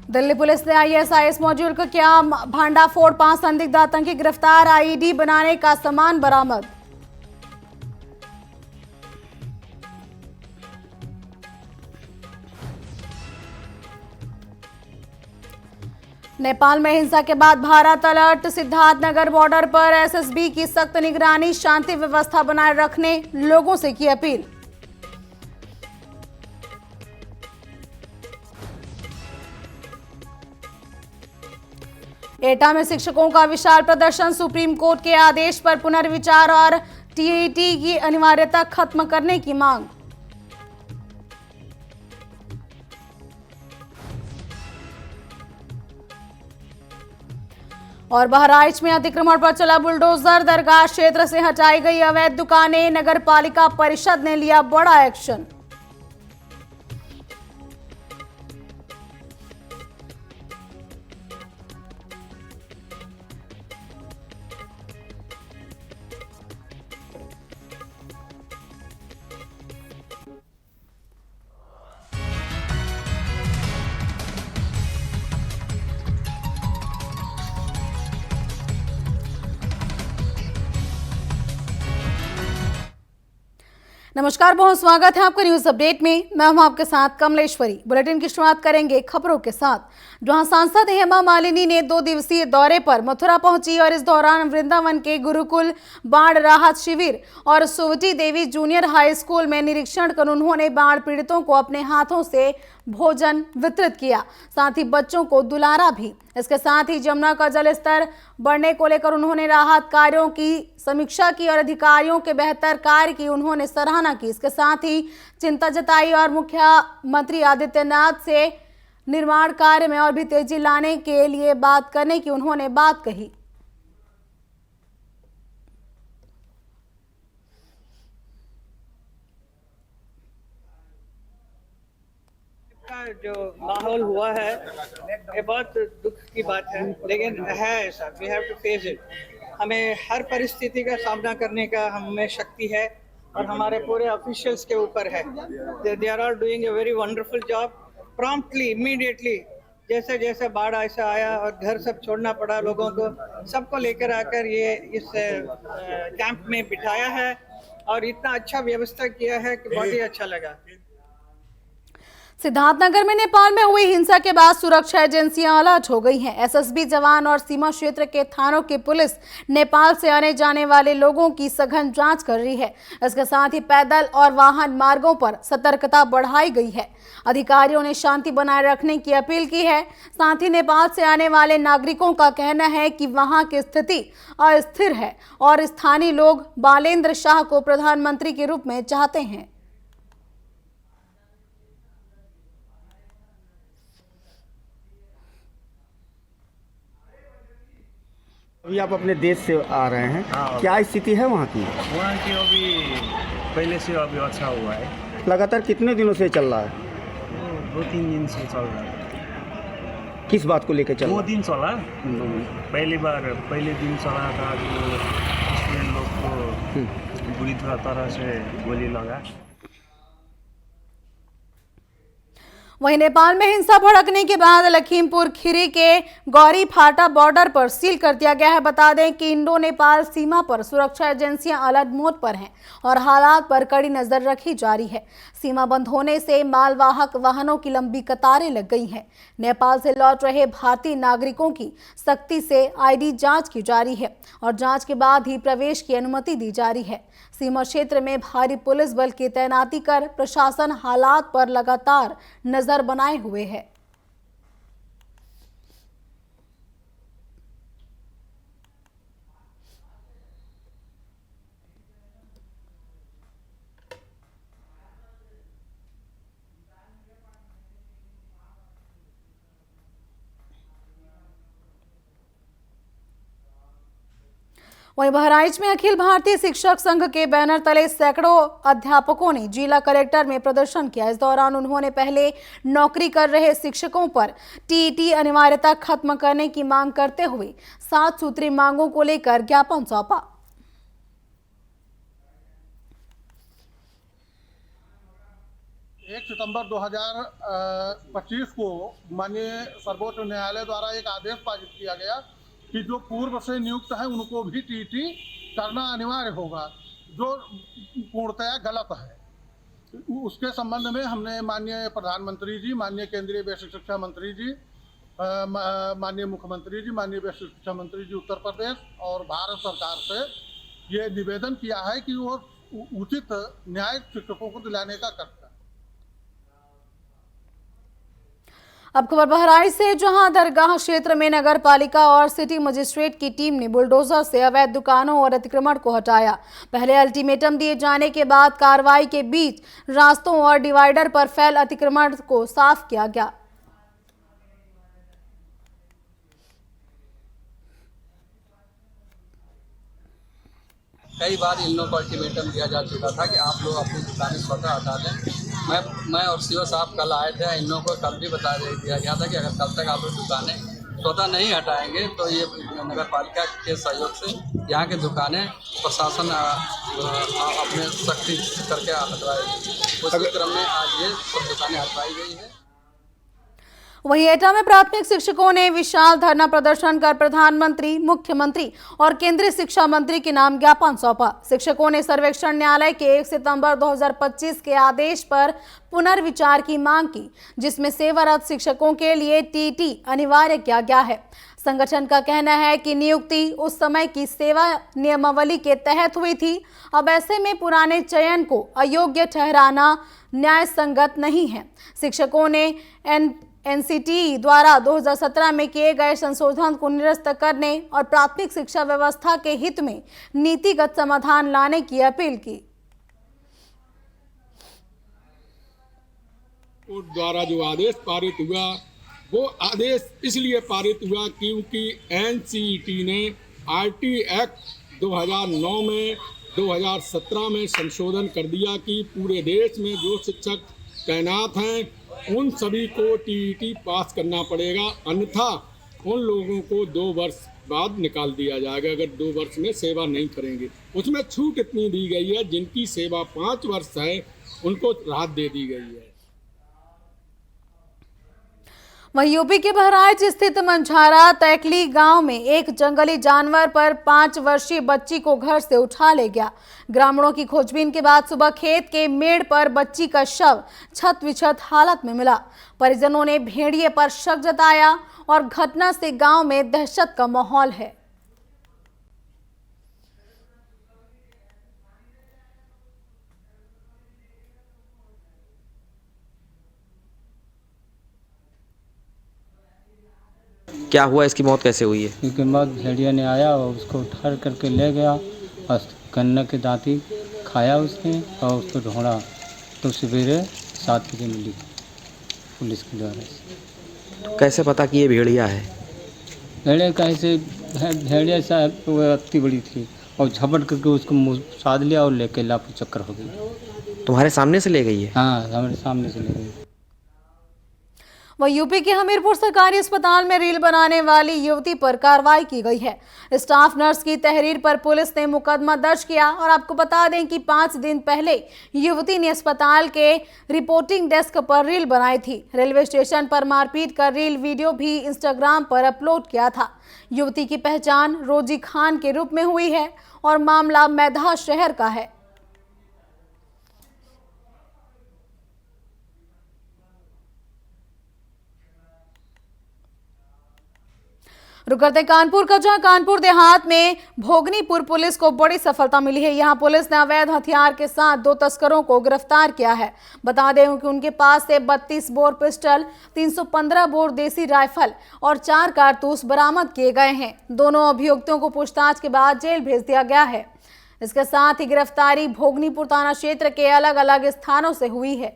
Delhi police ने ISIS module का किया भांडाफोड़, 5 संदिग्ध आतंकी गिरफ्तार, आईईडी बनाने का सामान बरामद। नेपाल में हिंसा के बाद भारत अलर्ट, सिद्धार्थनगर बॉर्डर पर एसएसबी की सख्त निगरानी, शांति व्यवस्था बनाए रखने लोगों से की अपील। एटा में शिक्षकों का विशाल प्रदर्शन, सुप्रीम कोर्ट के आदेश पर पुनर्विचार और टीईटी की अनिवार्यता खत्म करने की मांग। और बहराइच में अतिक्रमण पर चला बुलडोजर, दरगाह क्षेत्र से हटाई गई अवैध दुकानें, नगर पालिका परिषद ने लिया बड़ा एक्शन। नमस्कार, बहुत स्वागत है आपका न्यूज अपडेट में। मैं हूं आपके साथ कमलेश्वरी। बुलेटिन की शुरुआत करेंगे खबरों के साथ, जहां सांसद हेमा मालिनी ने 2 दिवसीय दौरे पर मथुरा पहुंची और इस दौरान वृंदावन के गुरुकुल, बाढ़ राहत शिविर और सुवटी देवी जूनियर हाई स्कूल में निरीक्षण कर उन्होंने बाढ़ पीड़ितों को अपने हाथों से भोजन वितरित किया, साथ ही बच्चों को दुलारा भी। इसके साथ ही जमुना का जलस्तर बढ़ने को लेकर उन्होंने राहत कार्यों की समीक्षा की और अधिकारियों के बेहतर कार्य की उन्होंने सराहना की। इसके साथ ही चिंता जताई और मुख्यमंत्री आदित्यनाथ से निर्माण कार्य में और भी तेजी लाने के लिए बात करने की उन्होंने बात कही। का जो माहौल हुआ है ये बहुत दुख की बात है, लेकिन है ऐसा, we have to face it. हमें हर परिस्थिति का सामना करने का हमें शक्ति है और हमारे पूरे ऑफिशियल्स के ऊपर है। They are all doing a very wonderful job. Promptly, immediately, जैसे जैसे बाढ़ ऐसा आया और घर सब छोड़ना पड़ा लोगों को, सबको लेकर आकर ये इस कैंप में बिठाया है और इतना अच्छा व्यवस्था किया है कि बहुत ही अच्छा लगा। सिद्धार्थनगर में नेपाल में हुई हिंसा के बाद सुरक्षा एजेंसियां अलर्ट हो गई हैं। एसएसबी जवान और सीमा क्षेत्र के थानों की पुलिस नेपाल से आने जाने वाले लोगों की सघन जांच कर रही है। इसके साथ ही पैदल और वाहन मार्गों पर सतर्कता बढ़ाई गई है। अधिकारियों ने शांति बनाए रखने की अपील की है। साथ ही नेपाल से आने वाले नागरिकों का कहना है कि वहां की स्थिति अस्थिर है और स्थानीय लोग बालेंद्र शाह को प्रधानमंत्री के रूप में चाहते हैं। अभी आप अपने देश से आ रहे हैं, क्या स्थिति है वहाँ की? वहाँ की अभी पहले से अभी अच्छा हुआ है। लगातार कितने दिनों से चल रहा है? 2-3 दिन से चल रहा है। किस बात को लेकर चल 2 रहा है? दिन चला। पहले दिन चला था जो स्टूडेंट लोग को बुरी तरह से गोली लगा। वहीं नेपाल में हिंसा भड़कने के बाद लखीमपुर खीरी के गौरी फाटा बॉर्डर पर सील कर दिया गया है। बता दें कि इंडो नेपाल सीमा पर सुरक्षा एजेंसियां अलर्ट मोड पर हैं और हालात पर कड़ी नजर रखी जा रही है। सीमा बंद होने से मालवाहक वाहनों की लंबी कतारें लग गई हैं। नेपाल से लौट रहे भारतीय नागरिकों की सख्ती से आईडी जांच की जा रही है और जांच के बाद ही प्रवेश की अनुमति दी जा रही है। सीमा क्षेत्र में भारी पुलिस बल की तैनाती कर प्रशासन हालात पर लगातार नजर बनाए हुए है। वहीं बहराइच में अखिल भारतीय शिक्षक संघ के बैनर तले सैकड़ों अध्यापकों ने जिला कलेक्टर में प्रदर्शन किया। इस दौरान उन्होंने पहले नौकरी कर रहे शिक्षकों पर टीईटी अनिवार्यता खत्म करने की मांग करते हुए 7 सूत्री मांगों को लेकर ज्ञापन सौंपा। 1 सितंबर 2025 को माननीय सर्वोच्च न्यायालय द्वारा एक आदेश पारित किया गया कि जो पूर्व से नियुक्त है उनको भी टीटी करना अनिवार्य होगा, जो पूर्णतया गलत है। उसके संबंध में हमने माननीय प्रधानमंत्री जी, माननीय केंद्रीय बेसिक शिक्षा मंत्री जी, माननीय मुख्यमंत्री जी, माननीय बेसिक शिक्षा मंत्री जी उत्तर प्रदेश और भारत सरकार से ये निवेदन किया है कि वो उचित न्याय शिक्षकों को दिलाने का कर्तव्य। अब खबर बहराइच से, जहां दरगाह क्षेत्र में नगर पालिका और सिटी मजिस्ट्रेट की टीम ने बुलडोजर से अवैध दुकानों और अतिक्रमण को हटाया। पहले अल्टीमेटम दिए जाने के बाद कार्रवाई के बीच रास्तों और डिवाइडर पर फैल अतिक्रमण को साफ किया गया। कई बार इन लोगों को अल्टीमेटम दिया जा चुका था कि आप लोग अपनी दुकानें स्वतः हटा दें। मैं और सीओ साहब कल आए थे, इन लोगों को कल भी बता दिया गया था कि अगर कल तक आप लोग दुकानें स्वतः नहीं हटाएंगे तो ये नगर पालिका के सहयोग से यहाँ की दुकानें प्रशासन अपने सख्ती करके हटवाएगी। उसी क्रम में आज ये सब दुकानें हटवाई गई है। वहीं एटा में प्राथमिक शिक्षकों ने विशाल धरना प्रदर्शन कर प्रधानमंत्री, मुख्यमंत्री और केंद्रीय शिक्षा मंत्री के नाम ज्ञापन सौंपा। शिक्षकों ने सर्वेक्षण न्यायालय के 1 सितंबर 2025 के आदेश पर पुनर्विचार की मांग की, जिसमें सेवारत शिक्षकों के लिए टीटी अनिवार्य किया गया है। संगठन का कहना है कि नियुक्ति उस समय की सेवा नियमावली के तहत हुई थी। अब ऐसे में पुराने चयन को अयोग्य ठहराना न्याय संगत नहीं है। शिक्षकों ने एनसीटी द्वारा 2017 में किए गए संशोधन को निरस्त करने और प्राथमिक शिक्षा व्यवस्था के हित में नीतिगत समाधान लाने की अपील की। कोर्ट द्वारा जो आदेश पारित हुआ, वो आदेश इसलिए पारित हुआ क्योंकि एनसीईटी ने आरटी एक्ट 2009 में 2017 में संशोधन कर दिया कि पूरे देश में जो शिक्षक तैनात हैं उन सभी को टीईटी पास करना पड़ेगा, अन्यथा उन लोगों को 2 वर्ष बाद निकाल दिया जाएगा अगर 2 वर्ष में सेवा नहीं करेंगे। उसमें छूट इतनी दी गई है, जिनकी सेवा 5 वर्ष है उनको राहत दे दी गई है। वहीं यूपी के बहराइच स्थित मंझारा तैकली गांव में एक जंगली जानवर पर 5 वर्षीय बच्ची को घर से उठा ले गया। ग्रामीणों की खोजबीन के बाद सुबह खेत के मेड़ पर बच्ची का शव छत विछत हालत में मिला। परिजनों ने भेड़िए पर शक जताया और घटना से गांव में दहशत का माहौल है। क्या हुआ, इसकी मौत कैसे हुई है? इसके बाद भेड़िया ने आया और उसको उठा करके ले गया और गन्ना की दांती खाया उसने और उसको ढूंढा तो सवेरे 7 बजे मिली पुलिस के द्वारा। तो कैसे पता कि ये भेड़िया है? भेड़िया कैसे, भेड़िया साहब वो अति बड़ी थी और झपट करके उसको मुँह साध लिया और लेके लापू चक्कर हो गई। तुम्हारे सामने से ले गई है? हाँ, हमारे सामने से ले गई। वह यूपी के हमीरपुर सरकारी अस्पताल में रील बनाने वाली युवती पर कार्रवाई की गई है। स्टाफ नर्स की तहरीर पर पुलिस ने मुकदमा दर्ज किया और आपको बता दें कि 5 दिन पहले युवती ने अस्पताल के रिपोर्टिंग डेस्क पर रील बनाई थी। रेलवे स्टेशन पर मारपीट कर रील वीडियो भी इंस्टाग्राम पर अपलोड किया था। युवती की पहचान रोजी खान के रूप में हुई है और मामला मैधा शहर का है। रुक करते कानपुर का, जहां कानपुर देहात में भोगनीपुर पुलिस को बड़ी सफलता मिली है। यहां पुलिस ने अवैध हथियार के साथ 2 तस्करों को गिरफ्तार किया है। बता दें कि उनके पास से 32 बोर पिस्टल, 315 बोर देसी राइफल और 4 कारतूस बरामद किए गए हैं। दोनों अभियुक्तों को पूछताछ के बाद जेल भेज दिया गया है। इसके साथ ही गिरफ्तारी भोगनीपुर थाना क्षेत्र के अलग अलग स्थानों से हुई है।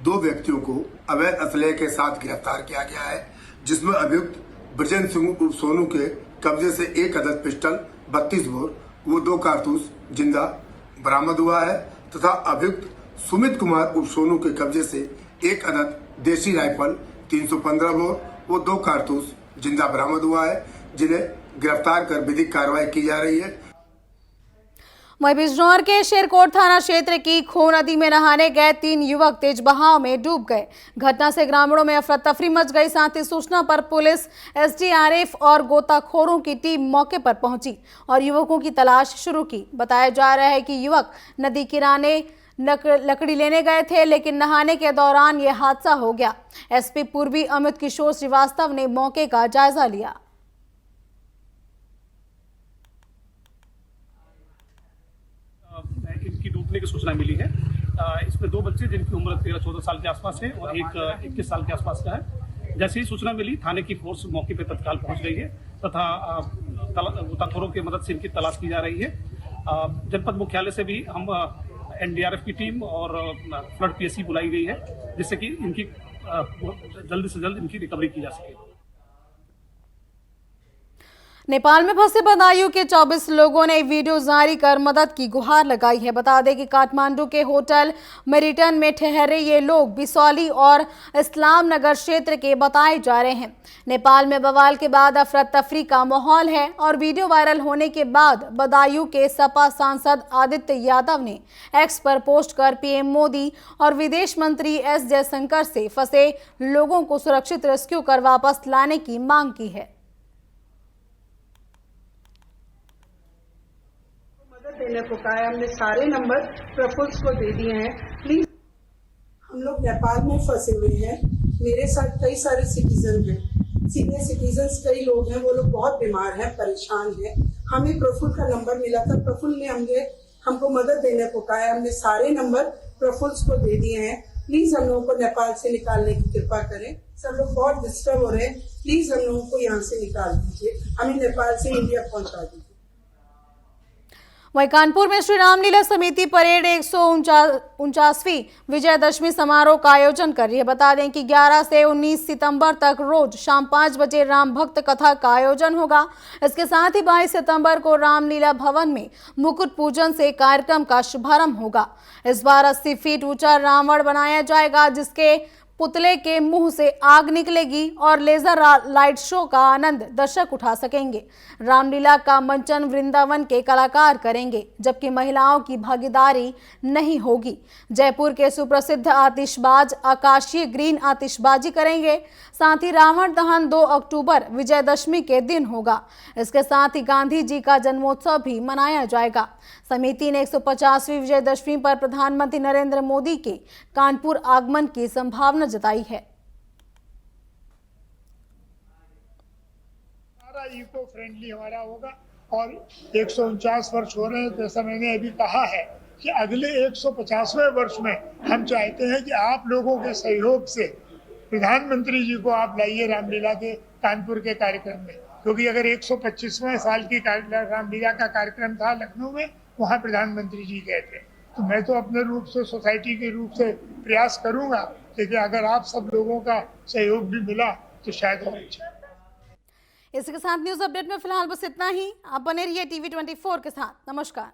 दो व्यक्तियों को अवैध असलहे के साथ गिरफ्तार किया गया है, जिसमें अभियुक्त ब्रजेंद्र सिंह सोनू के कब्जे से 1 अदद पिस्टल, 32 बोर, वो 2 कारतूस जिंदा बरामद हुआ है तथा अभियुक्त सुमित कुमार उर्फ सोनू के कब्जे से एक अदद देसी राइफल 315 बोर वो 2 कारतूस जिंदा बरामद हुआ है, जिन्हें गिरफ्तार कर विधिक कार्रवाई की जा रही है। वहीं बिजनौर के शेरकोट थाना क्षेत्र की खो नदी में नहाने गए 3 युवक तेज बहाव में डूब गए। घटना से ग्रामीणों में अफरा तफरी मच गई। साथ ही सूचना पर पुलिस, एसडीआरएफ और गोताखोरों की टीम मौके पर पहुंची और युवकों की तलाश शुरू की। बताया जा रहा है कि युवक नदी किनारे लकड़ी लेने गए थे, लेकिन नहाने के दौरान यह हादसा हो गया। एसपी पूर्वी अमित किशोर श्रीवास्तव ने मौके का जायजा लिया। इनकी डूबने की सूचना मिली है। इसमें 2 बच्चे जिनकी उम्र 13-14 साल के आसपास है और एक 21 साल के आसपास का है। जैसे ही सूचना मिली, थाने की फोर्स मौके पर तत्काल पहुंच गई है तथा गोताखोरों की मदद से इनकी तलाश की जा रही है। जनपद मुख्यालय से भी हम एनडीआरएफ की टीम और फ्लड पीएससी बुलाई गई है, जिससे कि इनकी जल्द से जल्द इनकी रिकवरी की जा सके। नेपाल में फंसे बदायूं के 24 लोगों ने वीडियो जारी कर मदद की गुहार लगाई है। बता दें कि काठमांडू के होटल मेरिटन में ठहरे ये लोग बिसौली और इस्लाम नगर क्षेत्र के बताए जा रहे हैं। नेपाल में बवाल के बाद अफरा तफरी का माहौल है और वीडियो वायरल होने के बाद बदायूं के सपा सांसद आदित्य यादव ने एक्स पर पोस्ट कर पीएम मोदी और विदेश मंत्री एस जयशंकर से फंसे लोगों को सुरक्षित रेस्क्यू कर वापस लाने की मांग की है। देने को कहा है, हमने सारे नंबर प्रफुल्स को दे दिए हैं। प्लीज, हम लोग नेपाल में फंसे हुए हैं। मेरे साथ कई सारे सिटीजन हैं, सीनियर सिटीजन कई लोग हैं, वो लोग बहुत बीमार हैं, परेशान हैं। हमें प्रफुल्ल का नंबर मिला था, प्रफुल्ल ने हमको मदद देने को कहा है। हमने सारे नंबर प्रफुल्स को दे दिए हैं। प्लीज हम लोगों को नेपाल से निकालने की कृपा करें। सब लोग बहुत डिस्टर्ब हो रहे हैं, प्लीज हम लोगों को यहाँ से निकाल दीजिए, हमें नेपाल से इंडिया पहुँचा दीजिए। वहीं कानपुर में श्री रामलीला समिति परेड 149वीं विजयदशमी समारोह का आयोजन कर रही है। बता दें कि 11 से 19 सितंबर तक रोज शाम 5 बजे राम भक्त कथा का आयोजन होगा। इसके साथ ही 22 सितंबर को रामलीला भवन में मुकुट पूजन से कार्यक्रम का शुभारंभ होगा। इस बार 80 फीट ऊंचा रावण बनाया जाएगा, जिसके पुतले के मुंह से आग निकलेगी और लेजर लाइट शो का आनंद दर्शक उठा सकेंगे। रामलीला का मंचन वृंदावन के कलाकार करेंगे, जबकि महिलाओं की भागीदारी नहीं होगी। जयपुर के सुप्रसिद्ध आतिशबाज आकाशीय ग्रीन आतिशबाजी करेंगे। साथ ही रावण दहन 2 अक्टूबर विजयदशमी के दिन होगा। इसके साथ ही गांधी जी का जन्मोत्सव भी मनाया जाएगा। समिति ने 150वीं विजयदशमी पर प्रधानमंत्री नरेंद्र मोदी के कानपुर आगमन की संभावना जताई है। सारा इको फ्रेंडली हमारा होगा और 149 वर्ष हो रहे हैं। जैसा मैंने अभी कहा है कि अगले 150वें वर्ष में हम चाहते हैं कि आप लोगों के सहयोग से प्रधानमंत्री जी को आप लाइए रामलीला के कानपुर के कार्यक्रम में, क्योंकि अगर 125वें साल की रामलीला का कार्यक्रम था लखनऊ में, वहाँ प्रधानमंत्री जी गए थे। तो मैं तो अपने रूप से सोसाइटी के रूप से प्रयास करूंगा, लेकिन अगर आप सब लोगों का सहयोग भी मिला तो शायद और अच्छा। इसके साथ न्यूज अपडेट में फिलहाल बस इतना ही। आप बने रहिए TV 24 के साथ। नमस्कार।